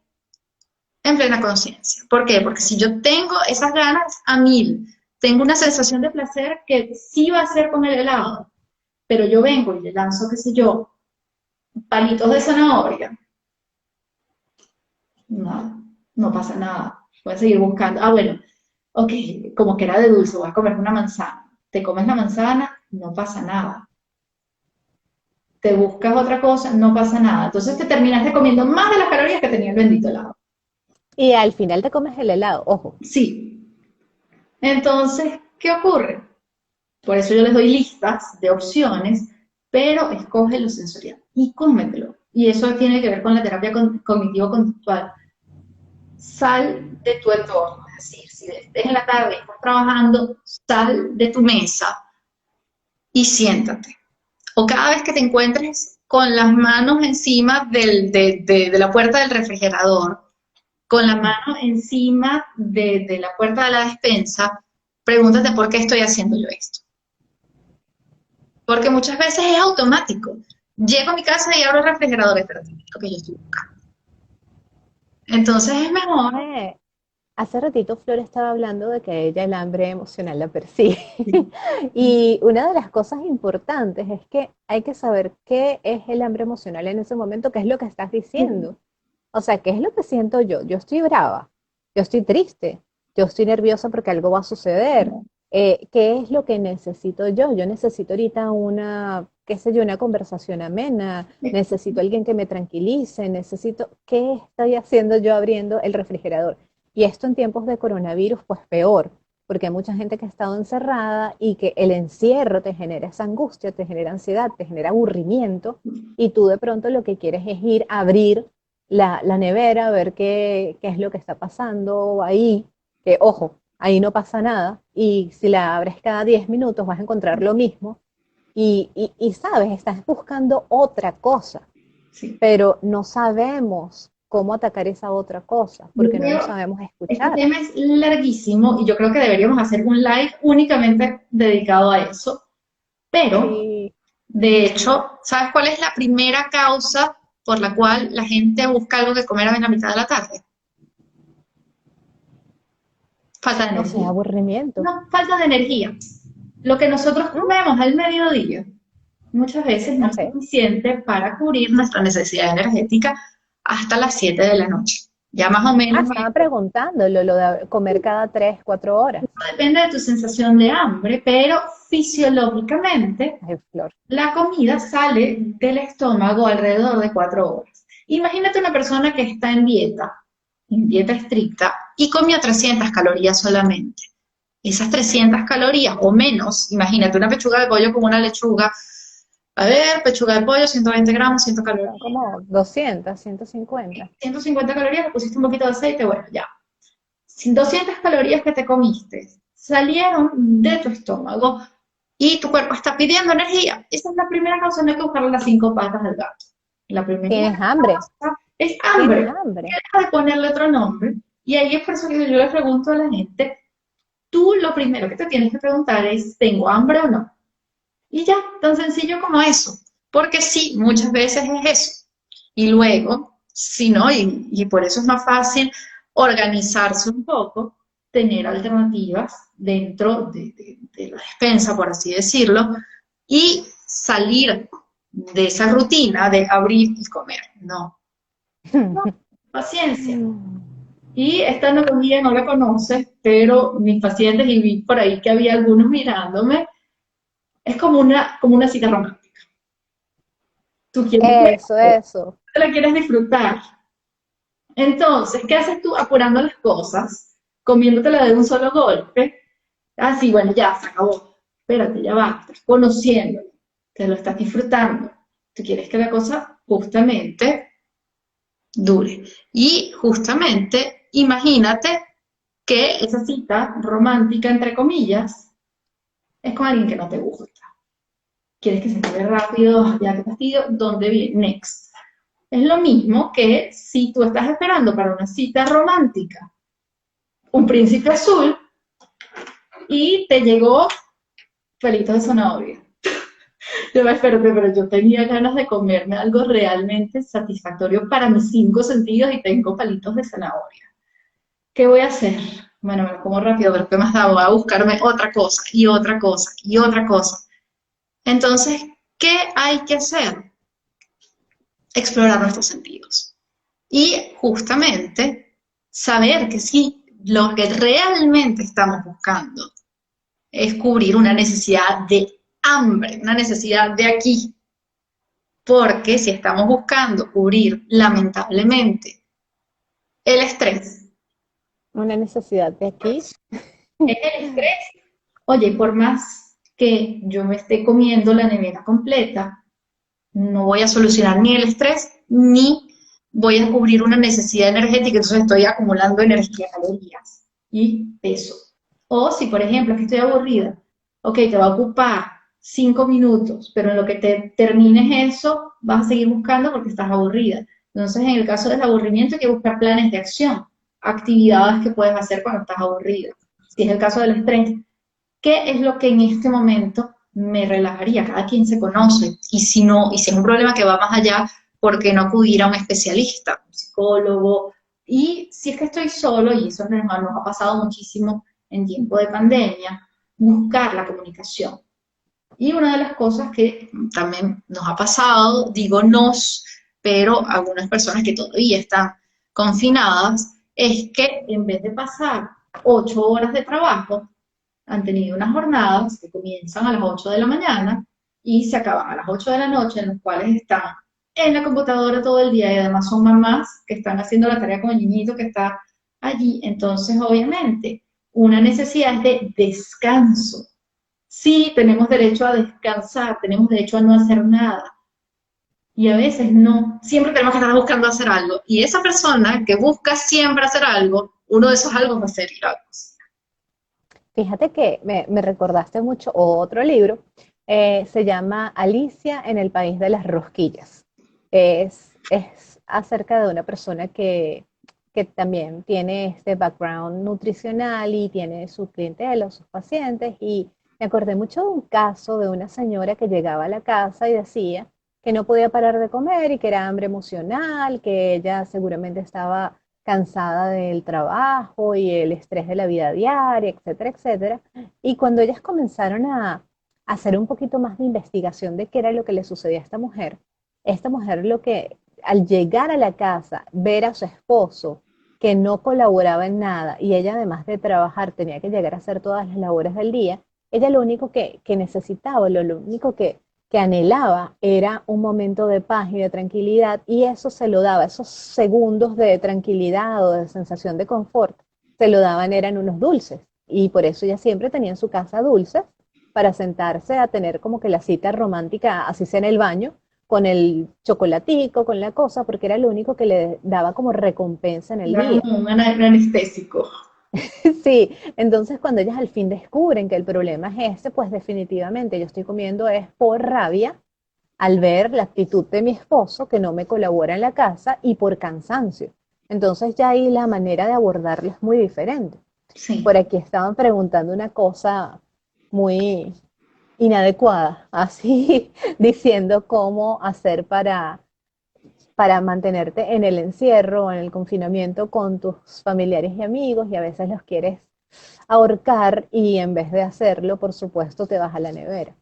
en plena conciencia. ¿Por qué? Porque si yo tengo esas ganas a mil, tengo una sensación de placer que sí va a ser con el helado, pero yo vengo y le lanzo, qué sé yo, palitos de zanahoria, no, no pasa nada. Voy a seguir buscando. Ah, bueno, ok, como que era de dulce, voy a comer una manzana. Te comes la manzana, no pasa nada. Te buscas otra cosa, no pasa nada. Entonces te terminaste comiendo más de las calorías que tenía el bendito helado. Y al final te comes el helado, ojo. Sí. Entonces, ¿qué ocurre? Por eso yo les doy listas de opciones, pero escoge lo sensorial y cómetelo. Y eso tiene que ver con la terapia cognitivo-conductual. Sal de tu entorno, es decir, si estés en la tarde y estás trabajando, sal de tu mesa y siéntate. O cada vez que te encuentres con las manos encima de la puerta del refrigerador, con la mano encima de la puerta de la despensa, pregúntate por qué estoy haciendo yo esto. Porque muchas veces es automático. Llego a mi casa y abro el refrigerador, espérate, lo que yo estoy buscando. Entonces es mejor. Eh, Hace ratito Flor estaba hablando de que a ella el hambre emocional la persigue. Y una de las cosas importantes es que hay que saber qué es el hambre emocional en ese momento, qué es lo que estás diciendo. O sea, ¿qué es lo que siento yo? Yo estoy brava, yo estoy triste, yo estoy nerviosa porque algo va a suceder. ¿Qué es lo que necesito yo? Yo necesito ahorita una, qué sé yo, una conversación amena, necesito alguien que me tranquilice, necesito, ¿qué estoy haciendo yo abriendo el refrigerador? Y esto en tiempos de coronavirus, pues peor, porque hay mucha gente que ha estado encerrada y que el encierro te genera esa angustia, te genera ansiedad, te genera aburrimiento, y tú de pronto lo que quieres es ir a abrir la nevera, ver qué es lo que está pasando ahí, que ojo, ahí no pasa nada, y si la abres cada 10 minutos vas a encontrar lo mismo, y sabes, estás buscando otra cosa, Sí. pero no sabemos cómo atacar esa otra cosa, Yo porque no nos creo, sabemos este escuchar. tema es larguísimo y yo creo que deberíamos hacer un live únicamente dedicado a eso, pero Sí, de hecho, ¿sabes cuál es la primera causa por la cual la gente busca algo que comer en la mitad de la tarde? Falta de no sé, energía. aburrimiento. No, falta de energía. Lo que nosotros ¿Mm? comemos al mediodía muchas veces no es Ok. suficiente para cubrir nuestra necesidad energética hasta las 7 de la noche. Ya más o Ah, menos estaba preguntándolo, lo de comer cada 3, 4 horas. depende de tu sensación de hambre, pero fisiológicamente Ay, Flor. la comida sale del estómago alrededor de 4 horas. Imagínate una persona que está en dieta estricta, y comió 300 calorías solamente. Esas 300 calorías o menos, imagínate una pechuga de pollo como una lechuga, a ver, pechuga de pollo, 120 gramos, 100 Son calorías, como 200, 150. 150 calorías, le pusiste un poquito de aceite, bueno, ya. 200 calorías que te comiste salieron de tu estómago y tu cuerpo está pidiendo energía. Esa es la primera causa, no hay que buscarle las 5 patas al gato. La primera Tienes hambre, causa es tienes hambre. hambre. Deja de ponerle otro nombre. Y ahí es por eso que yo le pregunto a la gente, tú lo primero que te tienes que preguntar es, ¿tengo hambre o no? Y ya, tan sencillo como eso. Porque sí, muchas veces es eso. Y luego, si no, y por eso es más fácil organizarse un poco, tener alternativas dentro de la despensa, por así decirlo, y salir de esa rutina de abrir y comer. No, no, paciencia. Y esta analogía no la conoces, pero mis pacientes, y vi por ahí que había algunos mirándome, es como una cita romántica. Tú quieres ver, Eso. te la quieres disfrutar. Entonces, ¿qué haces tú apurando las cosas, comiéndotela de un solo golpe? Ah, sí, bueno, ya, se acabó. Espérate, ya va, estás conociéndolo, te lo estás disfrutando. Tú quieres que la cosa justamente dure. Y justamente, imagínate que esa cita romántica, entre comillas, es con alguien que no te gusta. Quieres que se acabe rápido, ya te fastidio, ¿dónde viene? Next. Es lo mismo que si tú estás esperando para una cita romántica un príncipe azul y te llegó pelitos de zanahoria. Yo me espérate, pero yo tenía ganas de comerme algo realmente satisfactorio para mis cinco sentidos y tengo palitos de zanahoria. ¿Qué voy a hacer? Bueno, me lo como rápido, pero ¿qué más da? Voy a buscarme otra cosa y otra cosa y otra cosa. Entonces, ¿qué hay que hacer? Explorar nuestros sentidos. Y justamente saber que si lo que realmente estamos buscando es cubrir una necesidad de hambre, una necesidad de aquí. Porque si estamos buscando cubrir, lamentablemente, el estrés, Una necesidad de aquí. es el estrés. Oye, por más que yo me esté comiendo la nevera completa, no voy a solucionar ni el estrés, ni voy a cubrir una necesidad energética, entonces estoy acumulando energía, calorías y peso. O si, por ejemplo, es que estoy aburrida, ok, te va a ocupar 5 minutos, pero en lo que te termines eso, vas a seguir buscando porque estás aburrida. Entonces, en el caso del aburrimiento, hay que buscar planes de acción, actividades que puedes hacer cuando estás aburrida. Si es el caso del estrés, ¿qué es lo que en este momento me relajaría? Cada quien se conoce. Y si no, y si es un problema que va más allá, ¿por qué no acudir a un especialista, un psicólogo? Y si es que estoy solo, y eso nos ha pasado muchísimo en tiempo de pandemia, buscar la comunicación. Y una de las cosas que también nos ha pasado, digo nos, pero algunas personas que todavía están confinadas, es que en vez de pasar 8 horas de trabajo, han tenido unas jornadas que comienzan a las 8 de la mañana y se acaban a las 8 de la noche, en las cuales están en la computadora todo el día y además son mamás que están haciendo la tarea con el niñito que está allí. Entonces, obviamente, una necesidad es de descanso. Sí, tenemos derecho a descansar, tenemos derecho a no hacer nada. Y a veces no, siempre tenemos que estar buscando hacer algo. Y esa persona que busca siempre hacer algo, uno de esos algo va a ser ir a la cocina. Fíjate que me recordaste mucho otro libro, se llama Alicia en el País de las Rosquillas. Es acerca de una persona que también tiene este background nutricional y tiene su clientela, sus pacientes, y me acordé mucho de un caso de una señora que llegaba a la casa y decía que no podía parar de comer y que era hambre emocional, que ella seguramente estaba cansada del trabajo y el estrés de la vida diaria, etcétera, etcétera. Y cuando ellas comenzaron a hacer un poquito más de investigación de qué era lo que le sucedía a esta mujer lo que al llegar a la casa, ver a su esposo que no colaboraba en nada y ella además de trabajar tenía que llegar a hacer todas las labores del día, ella lo único que necesitaba, lo único que anhelaba era un momento de paz y de tranquilidad y eso se lo daba, esos segundos de tranquilidad o de sensación de confort, se lo daban eran unos dulces y por eso ella siempre tenía en su casa dulces para sentarse a tener como que la cita romántica, así sea en el baño, con el chocolatico, con la cosa, porque era lo único que le daba como recompensa en el Era día. como un anestésico. Sí, entonces cuando ellas al fin descubren que el problema es ese, pues definitivamente yo estoy comiendo es por rabia al ver la actitud de mi esposo que no me colabora en la casa y por cansancio. Entonces ya ahí la manera de abordarlo es muy diferente. Por Sí. aquí estaban preguntando una cosa muy inadecuada, así diciendo cómo hacer para mantenerte en el encierro, en el confinamiento con tus familiares y amigos y a veces los quieres ahorcar y en vez de hacerlo, por supuesto, te vas a la nevera.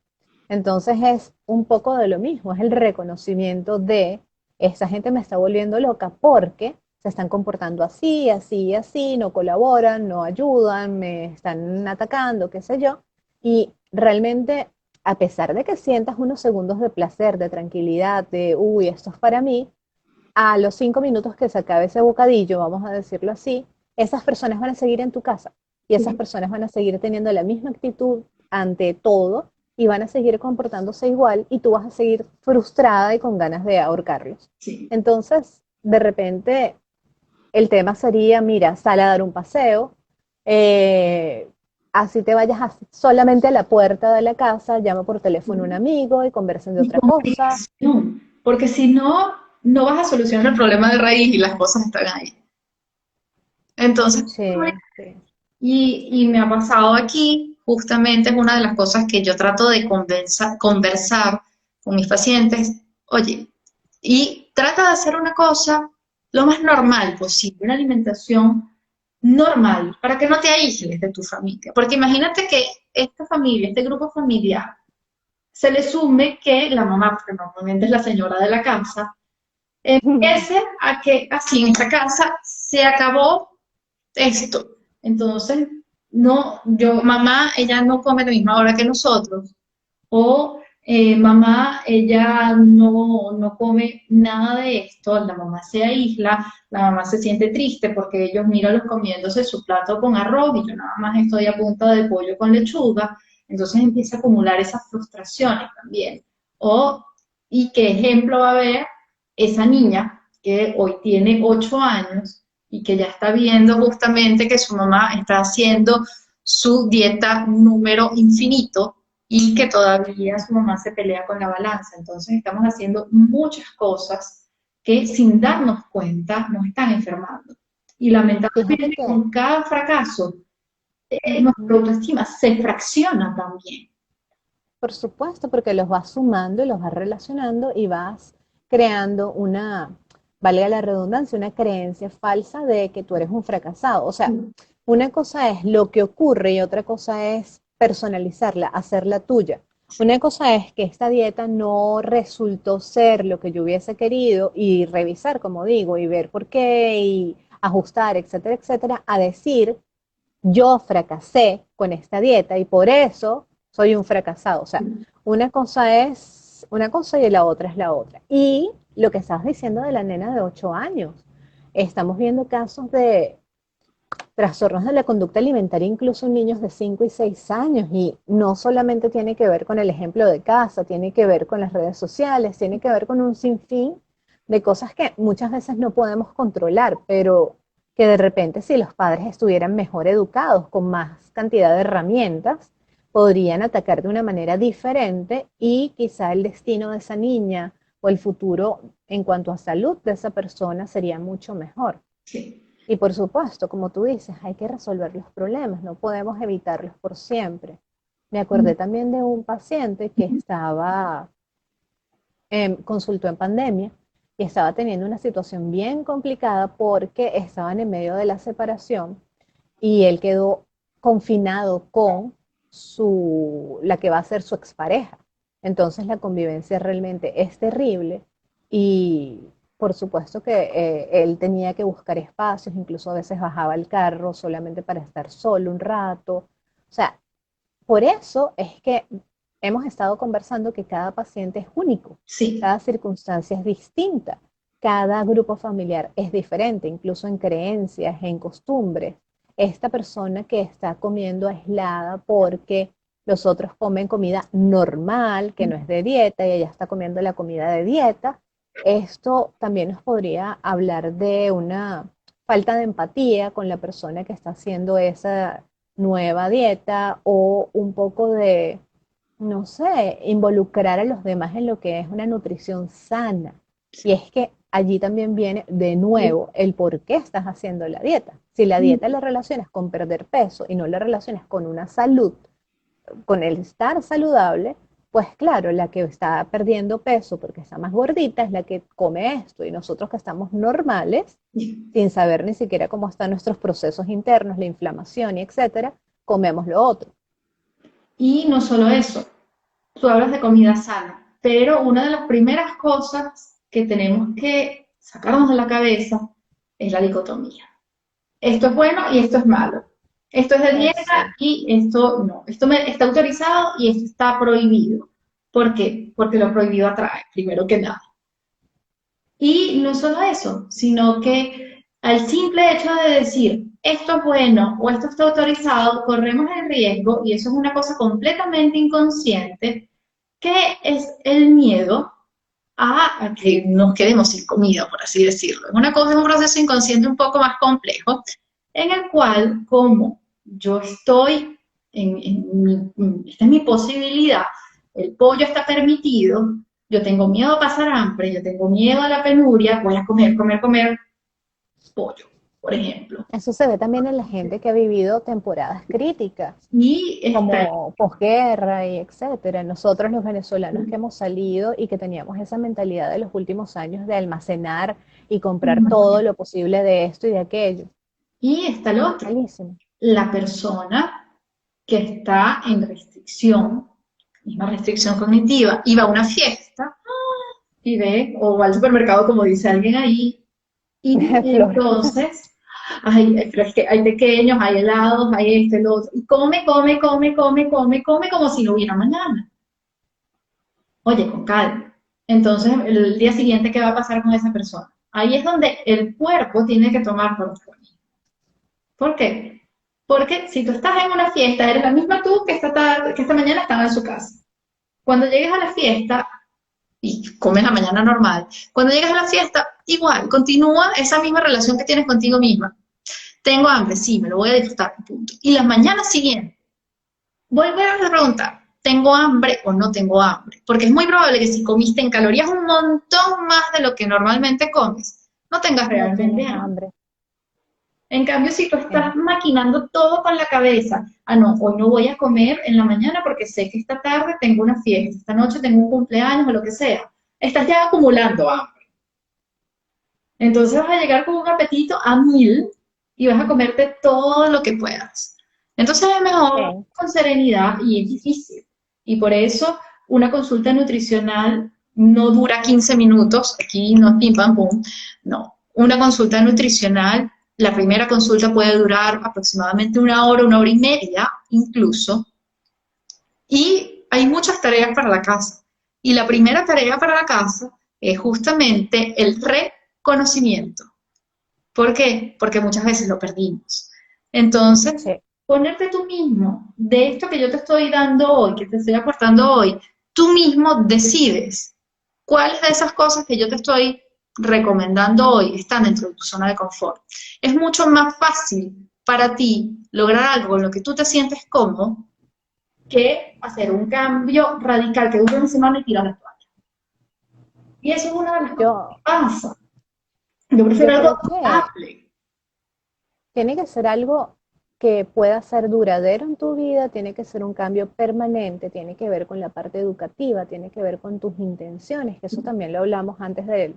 Entonces es un poco de lo mismo, es el reconocimiento de esa gente me está volviendo loca porque se están comportando así, así, así, no colaboran, no ayudan, me están atacando, qué sé yo. Y realmente, a pesar de que sientas unos segundos de placer, de tranquilidad, de, uy, esto es para mí, a los 5 minutos que se acabe ese bocadillo, vamos a decirlo así, esas personas van a seguir en tu casa y esas personas van a seguir teniendo la misma actitud ante todo y van a seguir comportándose igual y tú vas a seguir frustrada y con ganas de ahorcarlos. Sí. Entonces, de repente, el tema sería, mira, sal a dar un paseo, eh, así te vayas solamente a la puerta de la casa, llama por teléfono a un amigo y conversen de Y otra cosa. comunicación, porque si no, no vas a solucionar el problema de raíz y las cosas están ahí. Entonces, Sí, sí. y me ha pasado aquí, justamente es una de las cosas que yo trato de conversar con mis pacientes, oye, y trata de hacer una cosa lo más normal posible, una alimentación normal, para que no te aísles de tu familia. Porque imagínate que esta familia, este grupo familiar, se le sume que la mamá, porque normalmente es la señora de la casa, empiece a que así en esta casa se acabó esto. Entonces, no, yo, mamá, ella no come a la misma hora que nosotros, o mamá, ella no come nada de esto, la mamá se aísla, la mamá se siente triste porque ellos míralos comiéndose su plato con arroz y yo nada más estoy a punta de pollo con lechuga, entonces empieza a acumular esas frustraciones también. O, ¿y qué ejemplo va a haber esa niña que hoy tiene 8 años y que ya está viendo justamente que su mamá está haciendo su dieta número infinito y que todavía su mamá se pelea con la balanza? Entonces estamos haciendo muchas cosas que sin darnos cuenta nos están enfermando. Y Fíjate lamentablemente que con cada fracaso, nuestra ujú, autoestima se fracciona también. por supuesto, porque los vas sumando y los vas relacionando y vas creando una, valga la redundancia, una creencia falsa de que tú eres un fracasado. O sea, una cosa es lo que ocurre y otra cosa es personalizarla, hacerla tuya. Una cosa es que esta dieta no resultó ser lo que yo hubiese querido y revisar, como digo, y ver por qué y ajustar, etcétera, etcétera, a decir yo fracasé con esta dieta y por eso soy un fracasado. O sea, una cosa es una cosa y la otra es la otra. Y lo que estabas diciendo de la nena de 8 años, estamos viendo casos de trastornos de la conducta alimentaria incluso en niños de 5 y 6 años y no solamente tiene que ver con el ejemplo de casa, tiene que ver con las redes sociales, tiene que ver con un sinfín de cosas que muchas veces no podemos controlar, pero que de repente si los padres estuvieran mejor educados, con más cantidad de herramientas, podrían atacar de una manera diferente y quizá el destino de esa niña o el futuro en cuanto a salud de esa persona sería mucho mejor. Sí. Y por supuesto, como tú dices, hay que resolver los problemas, no podemos evitarlos por siempre. Me acordé también de un paciente que estaba, consultó en pandemia y estaba teniendo una situación bien complicada porque estaban en medio de la separación y él quedó confinado con la que va a ser su expareja. Entonces la convivencia realmente es terrible y por supuesto que él tenía que buscar espacios, incluso a veces bajaba el carro solamente para estar solo un rato. O sea, por eso es que hemos estado conversando que cada paciente es único, Sí. cada circunstancia es distinta, cada grupo familiar es diferente, incluso en creencias, en costumbres. Esta persona que está comiendo aislada porque los otros comen comida normal, que no es de dieta, y ella está comiendo la comida de dieta, esto también nos podría hablar de una falta de empatía con la persona que está haciendo esa nueva dieta o un poco de, no sé, involucrar a los demás en lo que es una nutrición sana. Y es que allí también viene de nuevo el por qué estás haciendo la dieta. Si la dieta la relacionas con perder peso y no la relacionas con una salud, con el estar saludable, pues claro, la que está perdiendo peso porque está más gordita es la que come esto y nosotros que estamos normales, sin saber ni siquiera cómo están nuestros procesos internos, la inflamación y etcétera, comemos lo otro. Y no solo eso, tú hablas de comida sana, pero una de las primeras cosas que tenemos que sacarnos de la cabeza es la dicotomía. Esto es bueno y esto es malo. Esto es de dieta Eso. y esto no. Esto está autorizado y esto está prohibido. ¿Por qué? Porque lo prohibido atrae, primero que nada. Y no solo eso, sino que al simple hecho de decir esto es bueno o esto está autorizado, corremos el riesgo, y eso es una cosa completamente inconsciente, que es el miedo a que nos quedemos sin comida, por así decirlo. Es una cosa, es un proceso inconsciente un poco más complejo, en el cual, como yo estoy, esta es mi posibilidad, el pollo está permitido, yo tengo miedo a pasar hambre, yo tengo miedo a la penuria, voy a comer, comer, comer pollo, por ejemplo. Eso se ve también en la gente que ha vivido temporadas críticas, Y como posguerra y etcétera. Nosotros los venezolanos que hemos salido y que teníamos esa mentalidad de los últimos años de almacenar y comprar todo lo posible de esto y de aquello. está el otro, Malísimo. la persona que está en restricción, misma restricción cognitiva, y va a una fiesta y ve, o va al supermercado como dice alguien ahí, y Flor. entonces, ay, pero es que hay pequeños, hay helados, hay este, el otro, y come, come, come, come, come, come como si no hubiera mañana. Oye, con calma. Entonces, el día siguiente, ¿qué va a pasar con esa persona? Ahí es donde el cuerpo tiene que tomar control. ¿Por qué? Porque si tú estás en una fiesta, eres la misma tú que esta tarde, que esta mañana estaba en su casa. Cuando llegues a la fiesta y comes la mañana normal, cuando llegues a la fiesta, igual, continúa esa misma relación que tienes contigo misma. Tengo hambre, sí, me lo voy a disfrutar, punto. Y las mañanas siguientes, volver a preguntar, ¿tengo hambre o no tengo hambre? Porque es muy probable que si comiste en calorías un montón más de lo que normalmente comes, no tengas No realmente tienes hambre. hambre. En cambio, si tú Es- estás maquinando todo con la cabeza, ah, no, hoy no voy a comer en la mañana porque sé que esta tarde tengo una fiesta, esta noche tengo un cumpleaños o lo que sea, estás ya acumulando hambre. Entonces vas a llegar con un apetito a 1000 y vas a comerte todo lo que puedas. Entonces es mejor sí. con serenidad y es difícil. Y por eso una consulta nutricional no dura 15 minutos, aquí no es pim pam pum, no. Una consulta nutricional, la primera consulta puede durar aproximadamente una hora y media incluso, y hay muchas tareas para la casa. Y la primera tarea para la casa es justamente el reconocimiento. ¿Por qué? Porque muchas veces lo perdimos. Entonces, Sí. ponerte tú mismo, de esto que yo te estoy dando hoy, que te estoy aportando hoy, tú mismo decides cuáles de esas cosas que yo te estoy recomendando hoy están dentro de tu zona de confort. Es mucho más fácil para ti lograr algo con lo que tú te sientes cómodo que hacer un cambio radical que dure una semana y tirar la toalla. Y eso es una de las cosas que Yo, pasa. Yo prefiero yo algo creo que estable. tiene que ser algo que pueda ser duradero en tu vida, tiene que ser un cambio permanente, tiene que ver con la parte educativa, tiene que ver con tus intenciones, que eso también lo hablamos antes del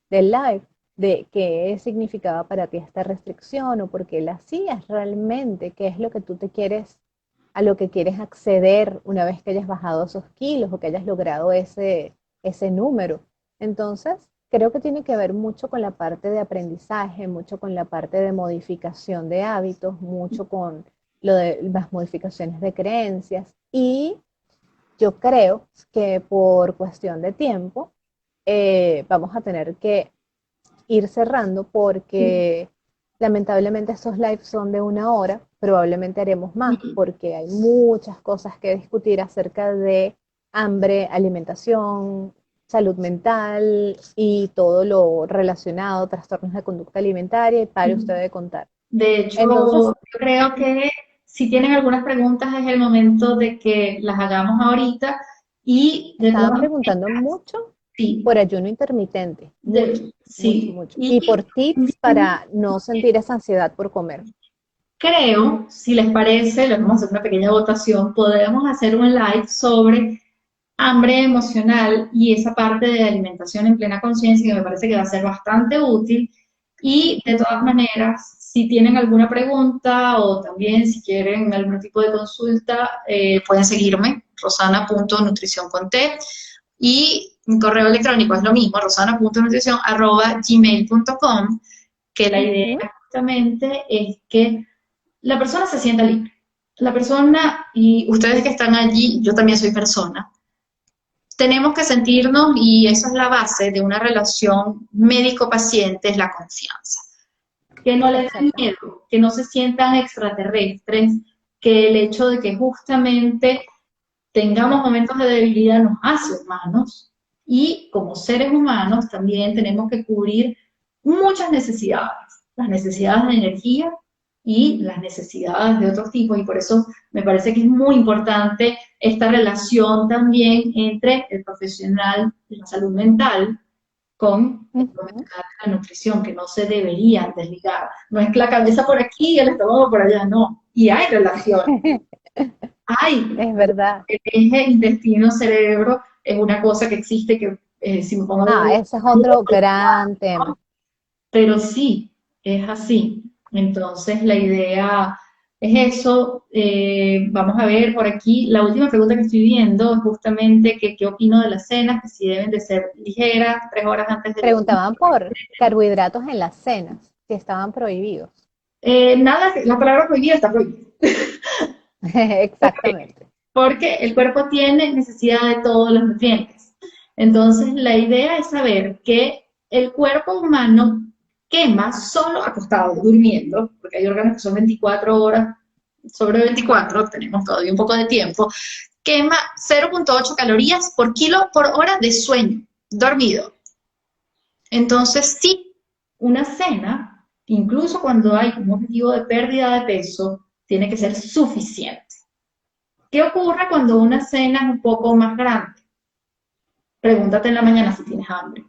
live, de qué significaba para ti esta restricción o por qué la hacías realmente, qué es lo que tú te quieres, a lo que quieres acceder una vez que hayas bajado esos kilos o que hayas logrado ese número. Entonces, creo que tiene que ver mucho con la parte de aprendizaje, mucho con la parte de modificación de hábitos, mucho con lo de las modificaciones de creencias. Y yo creo que por cuestión de tiempo vamos a tener que ir cerrando porque lamentablemente estos lives son de una hora, probablemente haremos más porque hay muchas cosas que discutir acerca de hambre, alimentación, salud mental y todo lo relacionado, trastornos de conducta alimentaria, y pare usted de contar. De hecho, Entonces, yo creo que si tienen algunas preguntas es el momento de que las hagamos ahorita y de estaban todas preguntando maneras, mucho por sí, ayuno intermitente, mucho, mucho, sí. mucho. Y Y por tips para no sentir esa ansiedad por comer. creo, si les parece, les vamos a hacer una pequeña votación, podemos hacer un live sobre hambre emocional y esa parte de alimentación en plena conciencia que me parece que va a ser bastante útil. Y de todas maneras, si tienen alguna pregunta o también si quieren algún tipo de consulta, pueden seguirme, rosana.nutrición.t, y mi correo electrónico es lo mismo, rosana.nutrición@gmail.com, que la idea Ujú. justamente es que la persona se sienta libre. La persona, y ustedes que están allí, yo también soy persona, tenemos que sentirnos, y eso es la base de una relación médico-paciente, es la confianza. Que no les den Exactamente. miedo, que no se sientan extraterrestres, que el hecho de que justamente tengamos momentos de debilidad nos hace humanos, y como seres humanos también tenemos que cubrir muchas necesidades, las necesidades de energía y las necesidades de otros tipos, y por eso me parece que es muy importante esta relación también entre el profesional de la salud mental con el Ujú. profesional de la nutrición, que no se deberían desligar. No es que la cabeza por aquí y el estómago por allá, no. Y hay relación, hay. Es verdad. El eje intestino-cerebro es una cosa que existe que si me pongo a hablar, Ah, ese es otro gran tema. pero sí, es así. Entonces, la idea es eso. Vamos a ver por aquí. La última pregunta que estoy viendo es justamente que, qué opino de las cenas, que si deben de ser ligeras, 3 horas antes de dormir. Preguntaban por carbohidratos en las cenas, si estaban prohibidos. Nada, la palabra prohibida está prohibida. Exactamente. Porque el cuerpo tiene necesidad de todos los nutrientes. Entonces, la idea es saber que el cuerpo humano quema solo acostado, durmiendo, porque hay órganos que son 24 horas, sobre 24, tenemos todavía un poco de tiempo, quema 0,8 calorías por kilo por hora de sueño, dormido. Entonces, sí, una cena, incluso cuando hay un objetivo de pérdida de peso, tiene que ser suficiente. ¿Qué ocurre cuando una cena es un poco más grande? Pregúntate en la mañana si tienes hambre.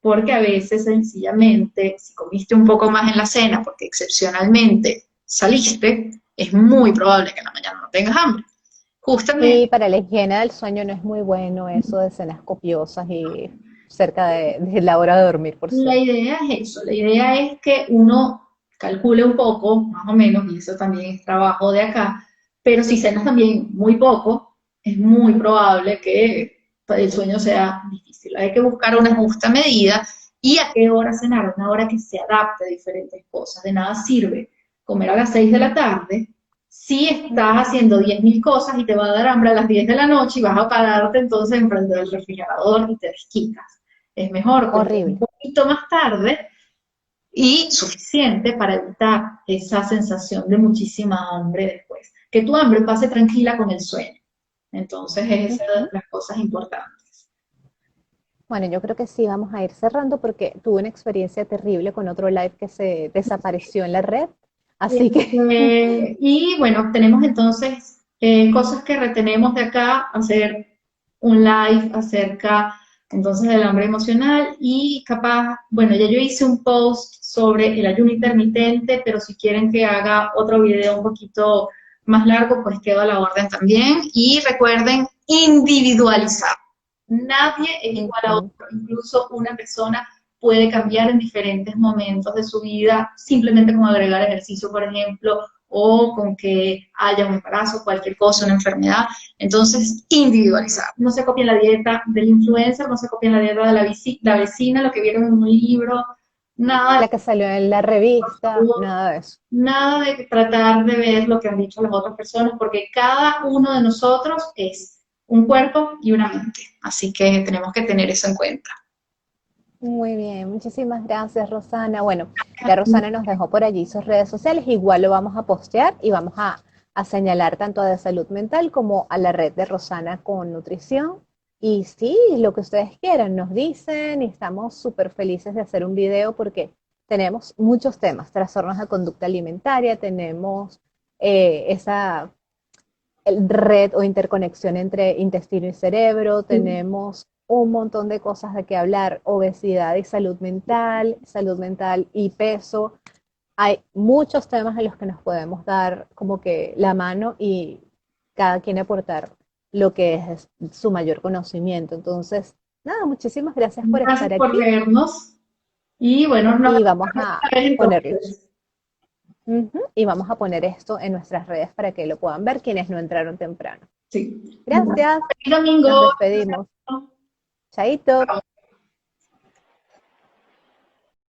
Porque a veces sencillamente, si comiste un poco más en la cena, porque excepcionalmente saliste, es muy probable que en la mañana no tengas hambre. Sí, Justamente para la higiene del sueño no es muy bueno eso de cenas copiosas y cerca de la hora de dormir, por la cierto. idea es eso, la idea es que uno calcule un poco, más o menos, y eso también es trabajo de acá, pero si cenas también muy poco, es muy probable que el sueño sea difícil. Hay que buscar una justa medida y a qué hora cenar, una hora que se adapte a diferentes cosas. De nada sirve comer a las 6 de la tarde si estás haciendo 10.000 cosas y te va a dar hambre a las 10 de la noche y vas a pararte entonces enfrente del refrigerador y te desquitas. Es mejor comer un Horrible. poquito más tarde y suficiente para evitar esa sensación de muchísima hambre después. Que tu hambre pase tranquila con el sueño. Entonces, esas son Ujú. las cosas importantes. Bueno, yo creo que sí, vamos a ir cerrando porque tuve una experiencia terrible con otro live que se desapareció en la red. Así que, Y bueno, tenemos entonces cosas que retenemos de acá, hacer un live acerca entonces del hambre emocional y capaz, bueno, ya yo hice un post sobre el ayuno intermitente, pero si quieren que haga otro video un poquito más largo, pues quedo a la orden también. Y recuerden individualizar. Nadie es igual a ujú, otro, incluso una persona puede cambiar en diferentes momentos de su vida, simplemente con agregar ejercicio, por ejemplo, o con que haya un embarazo, cualquier cosa, una enfermedad. Entonces, individualizar. No se copien la dieta del influencer, no se copien la dieta de la vecina, lo que vieron en un libro, nada, la que salió en la por revista, favor, nada de eso. nada de tratar de ver lo que han dicho las otras personas, porque cada uno de nosotros es un cuerpo y una mente. Así que tenemos que tener eso en cuenta. Muy bien, muchísimas gracias, Rosana. Bueno, ya Rosana nos dejó por allí sus redes sociales, igual lo vamos a postear y vamos a señalar tanto a de salud mental como a la red de Rosana con nutrición. Y sí, lo que ustedes quieran, nos dicen y estamos súper felices de hacer un video porque tenemos muchos temas, trastornos de conducta alimentaria, tenemos esa red o interconexión entre intestino y cerebro, tenemos un montón de cosas de qué hablar, obesidad y salud mental y peso. Hay muchos temas en los que nos podemos dar como que la mano y cada quien aportar lo que es su mayor conocimiento. Entonces, nada, muchísimas gracias por Gracias estar por aquí vernos y bueno, nos y vemos vamos la a próxima vez ponerlo. entonces. Y vamos a poner esto en nuestras redes para que lo puedan ver quienes no entraron temprano. Sí. Gracias, Feliz domingo. nos despedimos. Chaito.